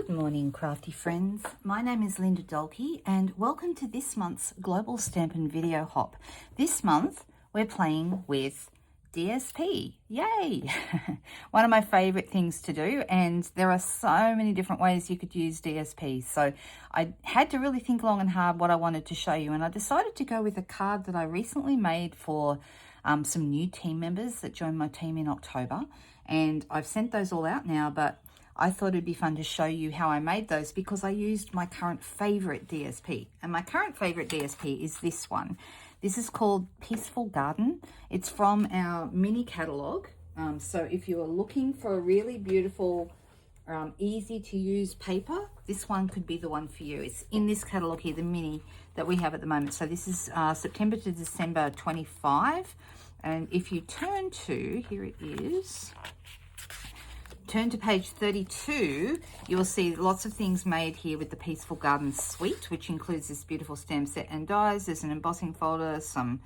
Good morning, crafty friends. My name is Linda Dolke and welcome to this month's Global Stampin' Video Hop. This month we're playing with DSP. Yay! One of my favorite things to do, and there are so many different ways you could use DSP. So I had to really think long and hard what I wanted to show you, and I decided to go with a card that I recently made for some new team members that joined my team in October. And I've sent those all out now, but I thought it'd be fun to show you how I made those because I used my current favorite DSP. And my current favorite DSP is this one. This is called Peaceful Garden. It's from our mini catalog. So if you are looking for a really beautiful, easy to use paper, this one could be the one for you. It's in this catalog here, the mini that we have at the moment. So this is September to December 25. And if you turn to, here it is. Turn to page 32, you will see lots of things made here with the Peaceful Garden suite, which includes this beautiful stamp set and dies. There's an embossing folder, some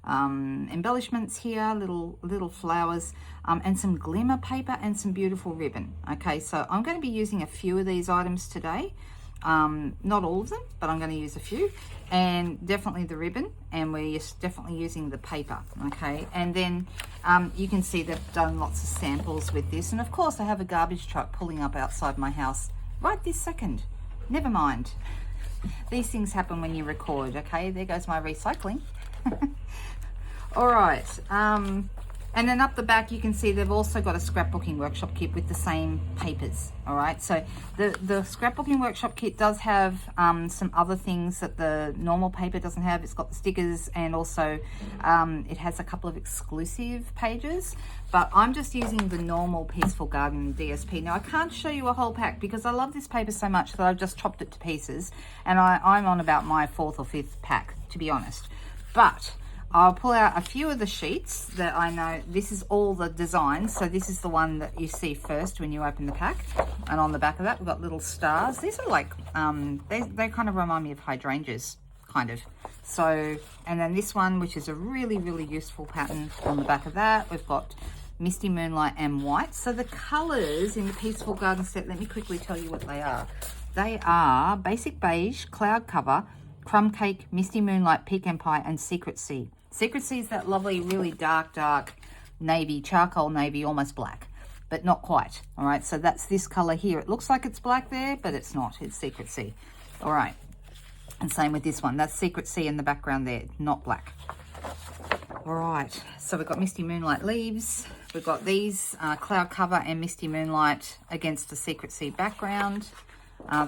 embellishments here, little flowers, and some glimmer paper and some beautiful ribbon. Okay, so I'm going to be using a few of these items today. Not all of them, but I'm going to use a few, and definitely the ribbon, and we're definitely using the paper. Okay, and then you can see they've done lots of samples with this, and of course I have a garbage truck pulling up outside my house right this second. Never mind, these things happen when you record. Okay, there goes my recycling. All right, and then up the back, you can see they've also got a scrapbooking workshop kit with the same papers. All right, so the scrapbooking workshop kit does have some other things that the normal paper doesn't have. It's got the stickers, and also it has a couple of exclusive pages, but I'm just using the normal Peaceful Garden DSP. Now I can't show you a whole pack because I love this paper so much that I've just chopped it to pieces, and I'm on about my 4th or 5th pack, to be honest. But I'll pull out a few of the sheets that I know. This is all the designs. So this is the one that you see first when you open the pack. And on the back of that, we've got little stars. These are like, they kind of remind me of hydrangeas, kind of. So, and then this one, which is a really, really useful pattern on the back of that. We've got Misty Moonlight and White. So the colors in the Peaceful Garden set, let me quickly tell you what they are. They are Basic Beige, Cloud Cover, Crumb Cake, Misty Moonlight, Pecan Pie, and Secret Sea. Secret Sea is that lovely, really dark navy, charcoal navy, almost black, but not quite. All right, so that's this color here. It looks like it's black there, but it's not. It's Secret Sea. All right, and same with this one. That's Secret Sea in the background there, not black. All right, so we've got Misty Moonlight leaves. We've got these Cloud Cover and Misty Moonlight against the Secret Sea background.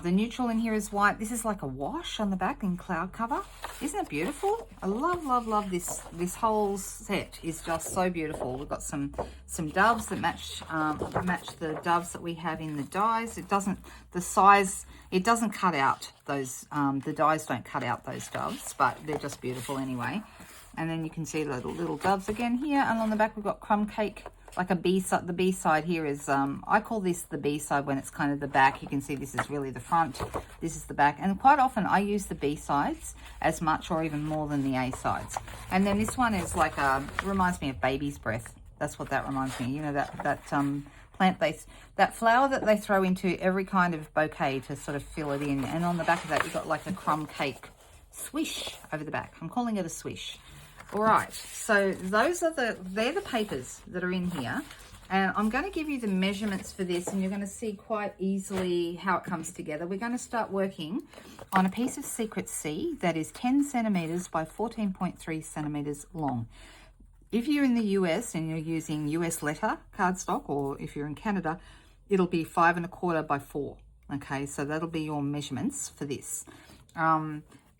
The neutral in here is white. This is like a wash on the back in Cloud Cover. Isn't it beautiful? I love, love, love this. This whole set is just so beautiful. We've got some doves that match the doves that we have in the dies. It doesn't, the size, it doesn't cut out those, the dies don't cut out those doves, but they're just beautiful anyway. And then you can see the little doves again here. And on the back, we've got Crumb Cake, like a B side. The B side here is, I call this the B side when it's kind of the back. You can see this is really the front. This is the back. And quite often I use the B sides as much or even more than the A sides. And then this one is like reminds me of baby's breath. That's what that reminds me. You know, that plant that flower that they throw into every kind of bouquet to sort of fill it in. And on the back of that, you've got like a crumb cake swish over the back. I'm calling it a swish. All right, so they're the papers that are in here, and I'm going to give you the measurements for this, and you're going to see quite easily how it comes together. We're going to start working on a piece of Secret Sea that is 10 centimeters by 14.3 centimeters long. If you're in the US and you're using US letter cardstock, or if you're in Canada, it'll be 5 1/4 by 4. Okay, so that'll be your measurements for this.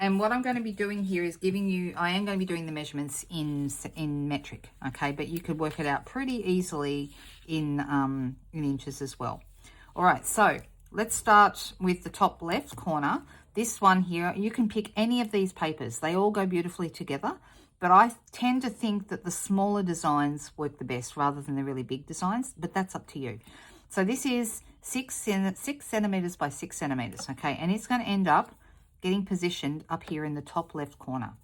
And what I'm going to be doing here is I am going to be doing the measurements in metric, okay? But you could work it out pretty easily in inches as well. All right, so let's start with the top left corner. This one here, you can pick any of these papers. They all go beautifully together, but I tend to think that the smaller designs work the best rather than the really big designs, but that's up to you. So this is 6 centimeters by 6 centimeters, okay? And it's going to end up getting positioned up here in the top left corner.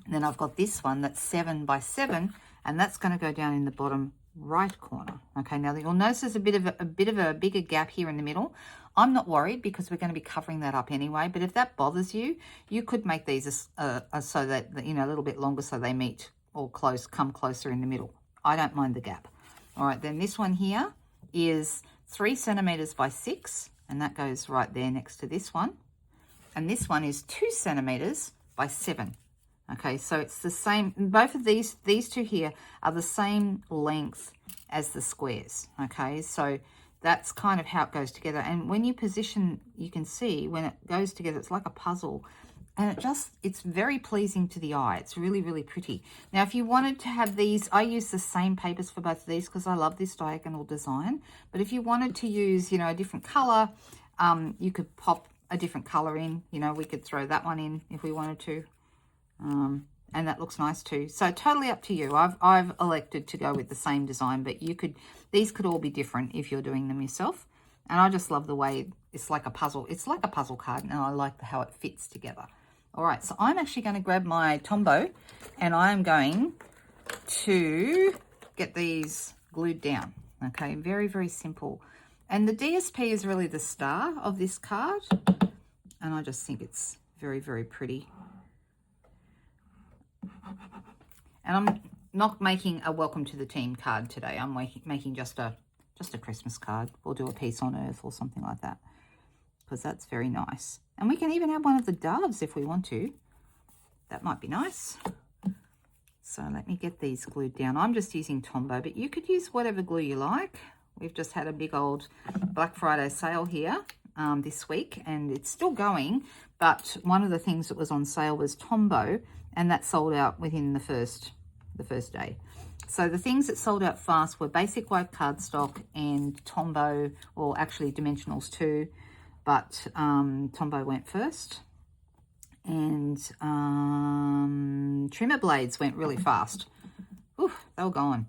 And then I've got this one that's 7 by 7, and that's going to go down in the bottom right corner. Okay, now you'll notice there's a bit of a bigger gap here in the middle. I'm not worried because we're going to be covering that up anyway, but if that bothers you, you could make these so that, you know, a little bit longer so they meet or come closer in the middle. I don't mind the gap. All right, then this one here is 3 centimeters by 6, and that goes right there next to this one. And this one is 2 centimeters by 7. Okay, so it's the same. Both of these two here are the same length as the squares. Okay, so that's kind of how it goes together. And when you position, you can see when it goes together, it's like a puzzle. And it's very pleasing to the eye. It's really, really pretty. Now, if you wanted to have these, I use the same papers for both of these because I love this diagonal design. But if you wanted to use, you know, a different color, you could pop a different color in. You know, we could throw that one in if we wanted to. And that looks nice too. So totally up to you. I've elected to go with the same design, but these could all be different if you're doing them yourself. And I just love the way it's like a puzzle. It's like a puzzle card, and I like how it fits together. All right, so I'm actually going to grab my Tombow, and I'm going to get these glued down. Okay, very, very simple. And the DSP is really the star of this card, and I just think it's very, very pretty. And I'm not making a welcome to the team card today. I'm making just a Christmas card. We'll do a peace on earth or something like that, because that's very nice. And we can even have one of the doves if we want to. That might be nice. So let me get these glued down. I'm just using Tombow, but you could use whatever glue you like. We've just had a big old Black Friday sale here this week, and it's still going. But one of the things that was on sale was Tombow, and that sold out within the first day. So the things that sold out fast were basic white cardstock and Tombow, or actually dimensionals too, but Tombow went first. And trimmer blades went really fast. Ooh, they were gone.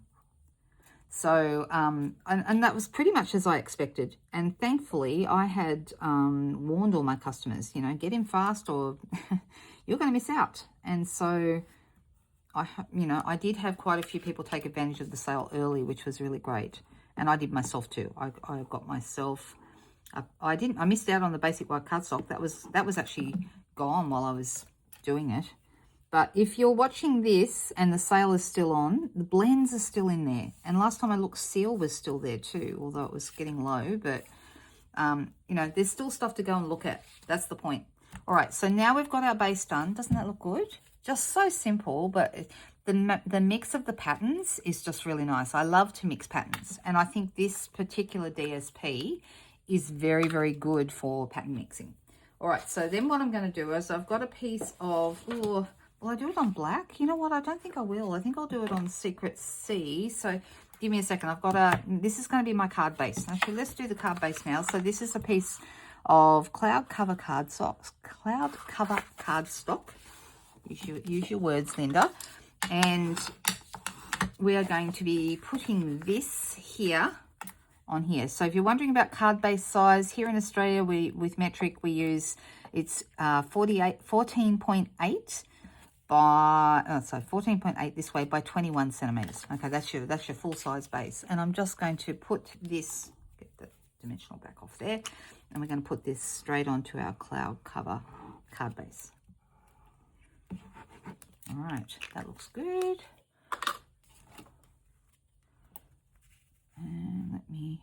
So, and that was pretty much as I expected. And thankfully, I had warned all my customers, you know, get in fast or you're going to miss out. And so, I did have quite a few people take advantage of the sale early, which was really great. And I did myself too. I got myself, I missed out on the basic white cardstock. That was actually gone while I was doing it. But if you're watching this and the sale is still on, the blends are still in there. And last time I looked, seal was still there too, although it was getting low. But, there's still stuff to go and look at. That's the point. All right, so now we've got our base done. Doesn't that look good? Just so simple, but the mix of the patterns is just really nice. I love to mix patterns. And I think this particular DSP is very, very good for pattern mixing. All right, so then what I'm going to do is I've got a piece of... Will I do it on black? You know what? I don't think I will. I think I'll do it on Secret C. So give me a second. This is going to be my card base. Actually, let's do the card base now. So this is a piece of cloud cover cardstock. Use your words, Linda. And we are going to be putting this here on here. So if you're wondering about card base size, here in Australia, with metric, we use, it's 14.8 by 14.8 this way by 21 centimeters. Okay, that's your full size base. And I'm just going to put this, get the dimensional back off there, and we're going to put this straight onto our cloud cover card base. All right, that looks good. And let me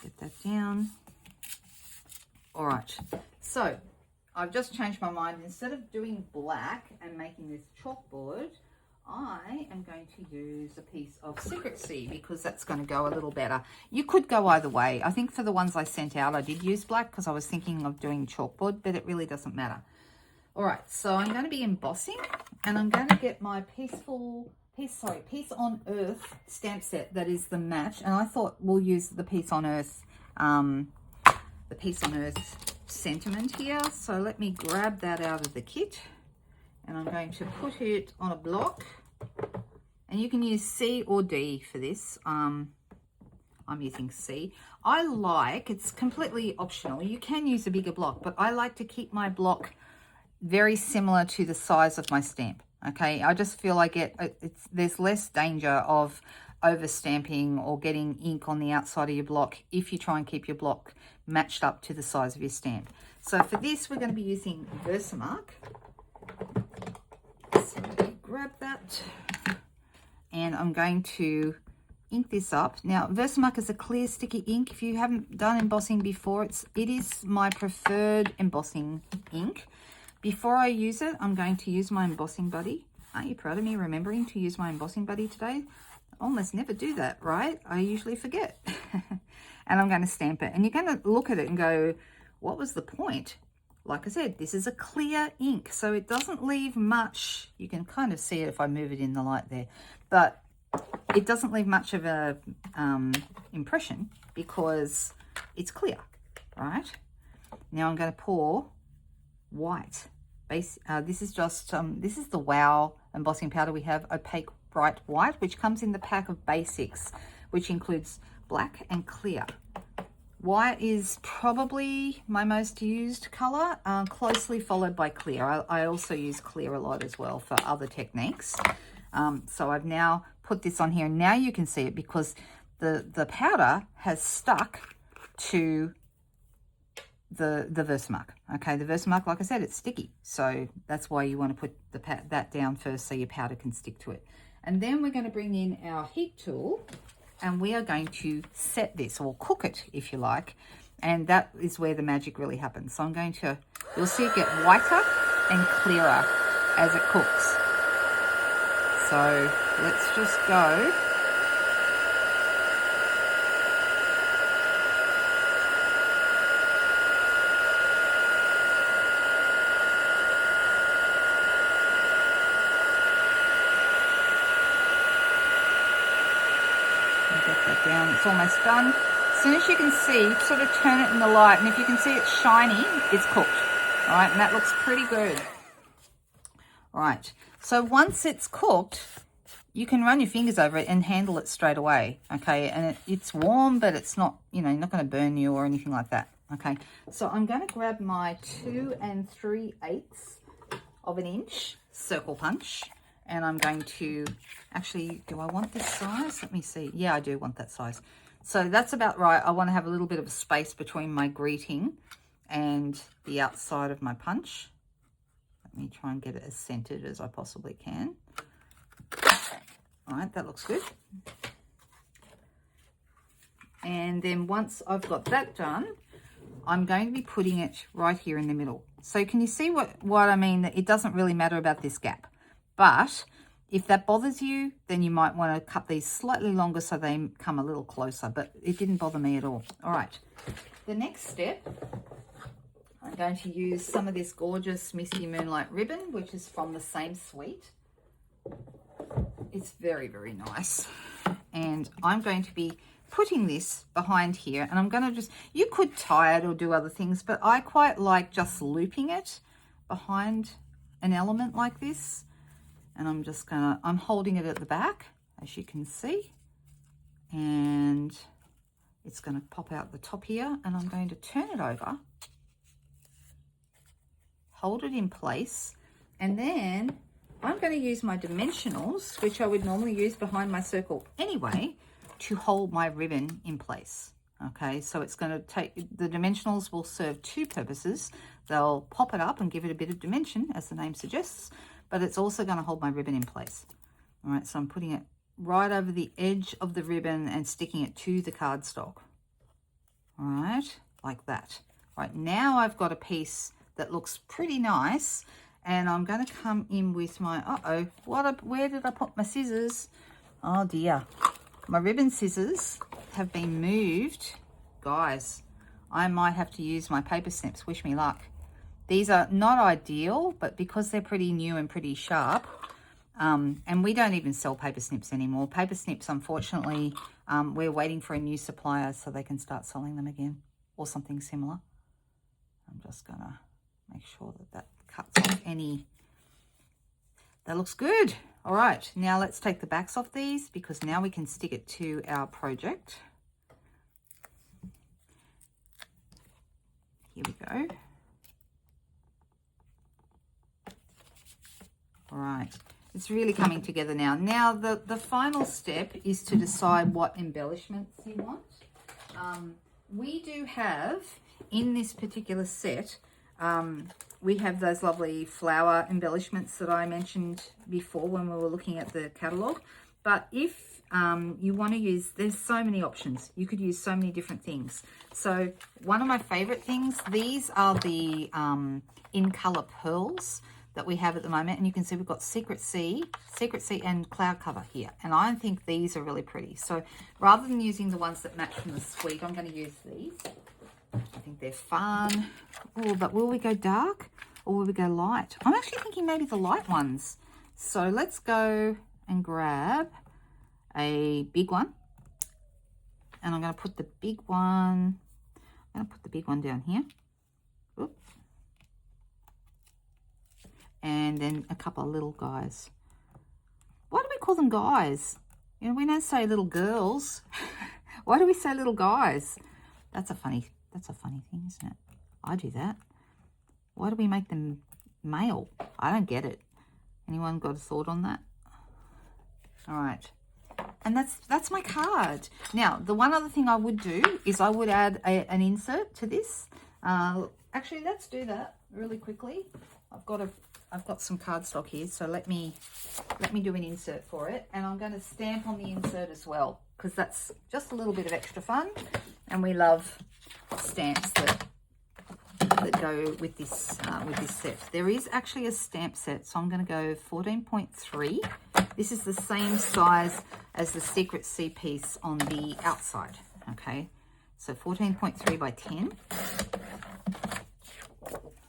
get that down. All right, so I've just changed my mind. Instead of doing black and making this chalkboard, I am going to use a piece of Secret C because that's going to go a little better. You could go either way. I think for the ones I sent out, I did use black because I was thinking of doing chalkboard, but it really doesn't matter. All right, so I'm going to be embossing, and I'm going to get my Peace on Earth stamp set that is the match. And I thought we'll use the Peace on Earth sentiment here. So let me grab that out of the kit, and I'm going to put it on a block, and you can use C or D for this. I'm using C. It's completely optional. You can use a bigger block, but I like to keep my block very similar to the size of my stamp. Okay, I just feel like there's less danger of overstamping or getting ink on the outside of your block if you try and keep your block matched up to the size of your stamp. So for this, we're going to be using Versamark. So grab that, and I'm going to ink this up. Now, Versamark is a clear sticky ink. If you haven't done embossing before, it is my preferred embossing ink. Before I use it, I'm going to use my embossing buddy. Aren't you proud of me remembering to use my embossing buddy today? I almost never do that, right? I usually forget. And I'm going to stamp it. And you're going to look at it and go, what was the point? Like I said, this is a clear ink, so it doesn't leave much. You can kind of see it if I move it in the light there. But it doesn't leave much of a impression because it's clear, right? Now I'm going to pour white base. This is just this is the Wow embossing powder. We have opaque bright white, which comes in the pack of basics, which includes black and clear. White is probably my most used color, closely followed by clear. I also use clear a lot as well for other techniques. So I've now put this on here, and now you can see it because the powder has stuck to the Versamark. Okay, the Versamark, like I said, it's sticky, so that's why you want to put that down first so your powder can stick to it. And then we're going to bring in our heat tool, and we are going to set this, or cook it if you like, and that is where the magic really happens. So I'm going to, you'll see it get whiter and clearer as it cooks. So let's just go. Get that down. It's almost done. As soon as you can see, sort of turn it in the light, and if you can see it's shiny, it's cooked. All right, and that looks pretty good. All right, so once it's cooked, you can run your fingers over it and handle it straight away, okay? And it's warm, but it's not, you know, not going to burn you or anything like that, okay? So I'm going to grab my 2 3/8 of an inch circle punch, and I'm going to, actually, do I want this size? Let me see. Yeah, I do want that size. So that's about right. I want to have a little bit of a space between my greeting and the outside of my punch. Let me try and get it as centered as I possibly can. All right, that looks good. And then once I've got that done, I'm going to be putting it right here in the middle. So can you see what I mean? It doesn't really matter about this gap. But if that bothers you, then you might want to cut these slightly longer so they come a little closer. But it didn't bother me at all. All right. The next step, I'm going to use some of this gorgeous Misty Moonlight ribbon, which is from the same suite. It's very, very nice. And I'm going to be putting this behind here, and I'm going to just, you could tie it or do other things, but I quite like just looping it behind an element like this. And I'm just gonna, I'm holding it at the back, as you can see, and it's gonna pop out the top here, and I'm going to turn it over, hold it in place, and then I'm going to use my dimensionals, which I would normally use behind my circle anyway, to hold my ribbon in place. Okay, so it's going to take, the dimensionals will serve two purposes. They'll pop it up and give it a bit of dimension, as the name suggests, but it's also going to hold my ribbon in place. All right, so I'm putting it right over the edge of the ribbon and sticking it to the cardstock. All right, like that. All right, now I've got a piece that looks pretty nice, and I'm going to come in with my, where did I put my scissors? Oh dear, my ribbon scissors have been moved. Guys, I might have to use my paper snips, wish me luck. These are not ideal, but because they're pretty new and pretty sharp, and we don't even sell paper snips anymore. Paper snips, unfortunately, we're waiting for a new supplier so they can start selling them again, or something similar. I'm just gonna make sure that that cuts off any, that looks good. All right, now let's take the backs off these, because now we can stick it to our project. Here we go. All All right. It's really coming together now. Now, the final step is to decide what embellishments you want. We do have, in this particular set, we have those lovely flower embellishments that I mentioned before when we were looking at the catalogue. But if you want to use, there's so many options. You could use so many different things. So one of my favorite things, these are the in color pearls that we have at the moment. And you can see we've got Secret Sea and Cloud Cover here. And I think these are really pretty. So rather than using the ones that match from the suite, I'm going to use these. I think they're fun. Oh, but will we go dark or will we go light? I'm actually thinking maybe the light ones. So let's go and grab a big one. And I'm going to put the big one, down here. Oop. And then a couple of little guys. Why do we call them guys? You know, we don't say little girls. Why do we say little guys? That's a funny thing, isn't it? I do that. Why do we make them male? I don't get it. Anyone got a thought on that? All right. And that's my card. Now, the one other thing I would do is I would add an insert to this. Actually, let's do that really quickly. I've got some cardstock here, so let me do an insert for it. And I'm going to stamp on the insert as well, because that's just a little bit of extra fun. And we love stamps that go with this set. There is actually a stamp set, so I'm going to go 14.3. This is the same size as the Secret Sea piece on the outside. Okay, so 14.3 by 10.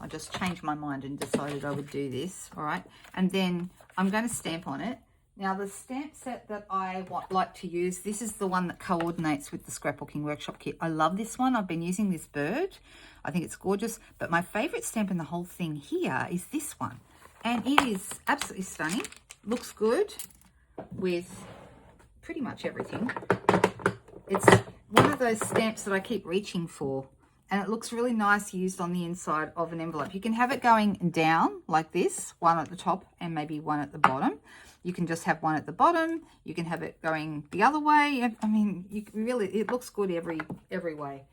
I just changed my mind and decided I would do this. All right, and then I'm going to stamp on it. Now, the stamp set that I like to use, this is the one that coordinates with the Scrapbooking Workshop kit. I love this one. I've been using this bird. I think it's gorgeous. But my favourite stamp in the whole thing here is this one. And it is absolutely stunning. Looks good with pretty much everything. It's one of those stamps that I keep reaching for. And it looks really nice used on the inside of an envelope. You can have it going down like this, one at the top and maybe one at the bottom. You can just have one at the bottom. You can have it going the other way. I mean, it looks good every way.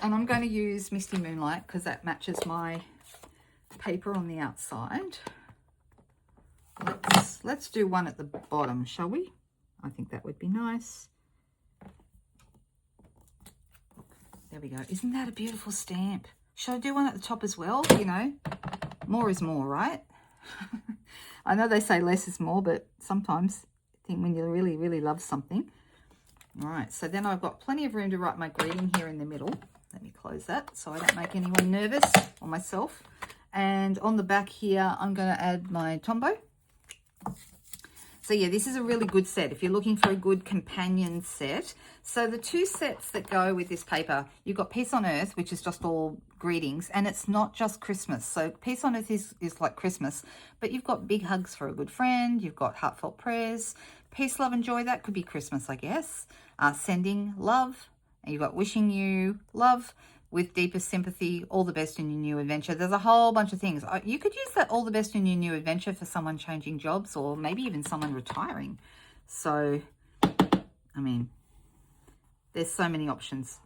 And I'm going to use Misty Moonlight because that matches my paper on the outside. Let's do one at the bottom, shall we? I think that would be nice. There we go. Isn't that a beautiful stamp? Should I do one at the top as well? You know, more is more, right? I know they say less is more, but sometimes I think when you really, really love something. All right, so then I've got plenty of room to write my greeting here in the middle. Let me close that so I don't make anyone nervous or myself. And on the back here, I'm going to add my Tombow. So yeah, this is a really good set if you're looking for a good companion set. So the two sets that go with this paper, you've got Peace on Earth, which is just all greetings, and it's not just Christmas. So Peace on Earth is like Christmas, but you've got Big Hugs for a Good Friend, you've got Heartfelt Prayers, Peace, Love and Joy, that could be Christmas, I guess. Sending Love, and you've got Wishing You Love, with Deepest Sympathy, All the Best in Your New Adventure. There's a whole bunch of things. You could use that All the Best in Your New Adventure for someone changing jobs or maybe even someone retiring. So, I mean, there's so many options.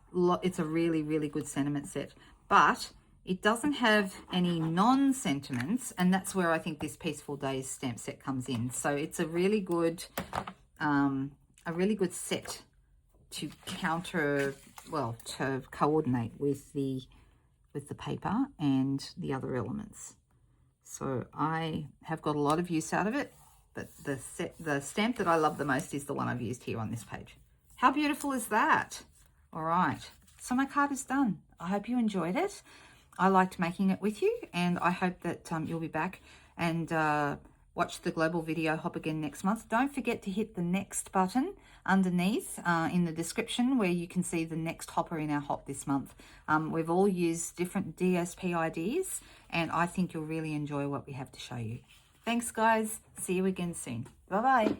It's a really, really good sentiment set. But it doesn't have any non-sentiments, and that's where I think this Peaceful Days stamp set comes in. So it's a really good set to to coordinate with the paper and the other elements. So I have got a lot of use out of it, but the stamp that I love the most is the one I've used here on this page. How beautiful is that? All right, so my card is done. I hope you enjoyed it. I liked making it with you, and I hope that you'll be back and watch the Global Video Hop again next month. Don't forget to hit the next button underneath in the description where you can see the next hopper in our hop this month. We've all used different DSP ideas, and I think you'll really enjoy what we have to show you. Thanks, guys. See you again soon. Bye-bye.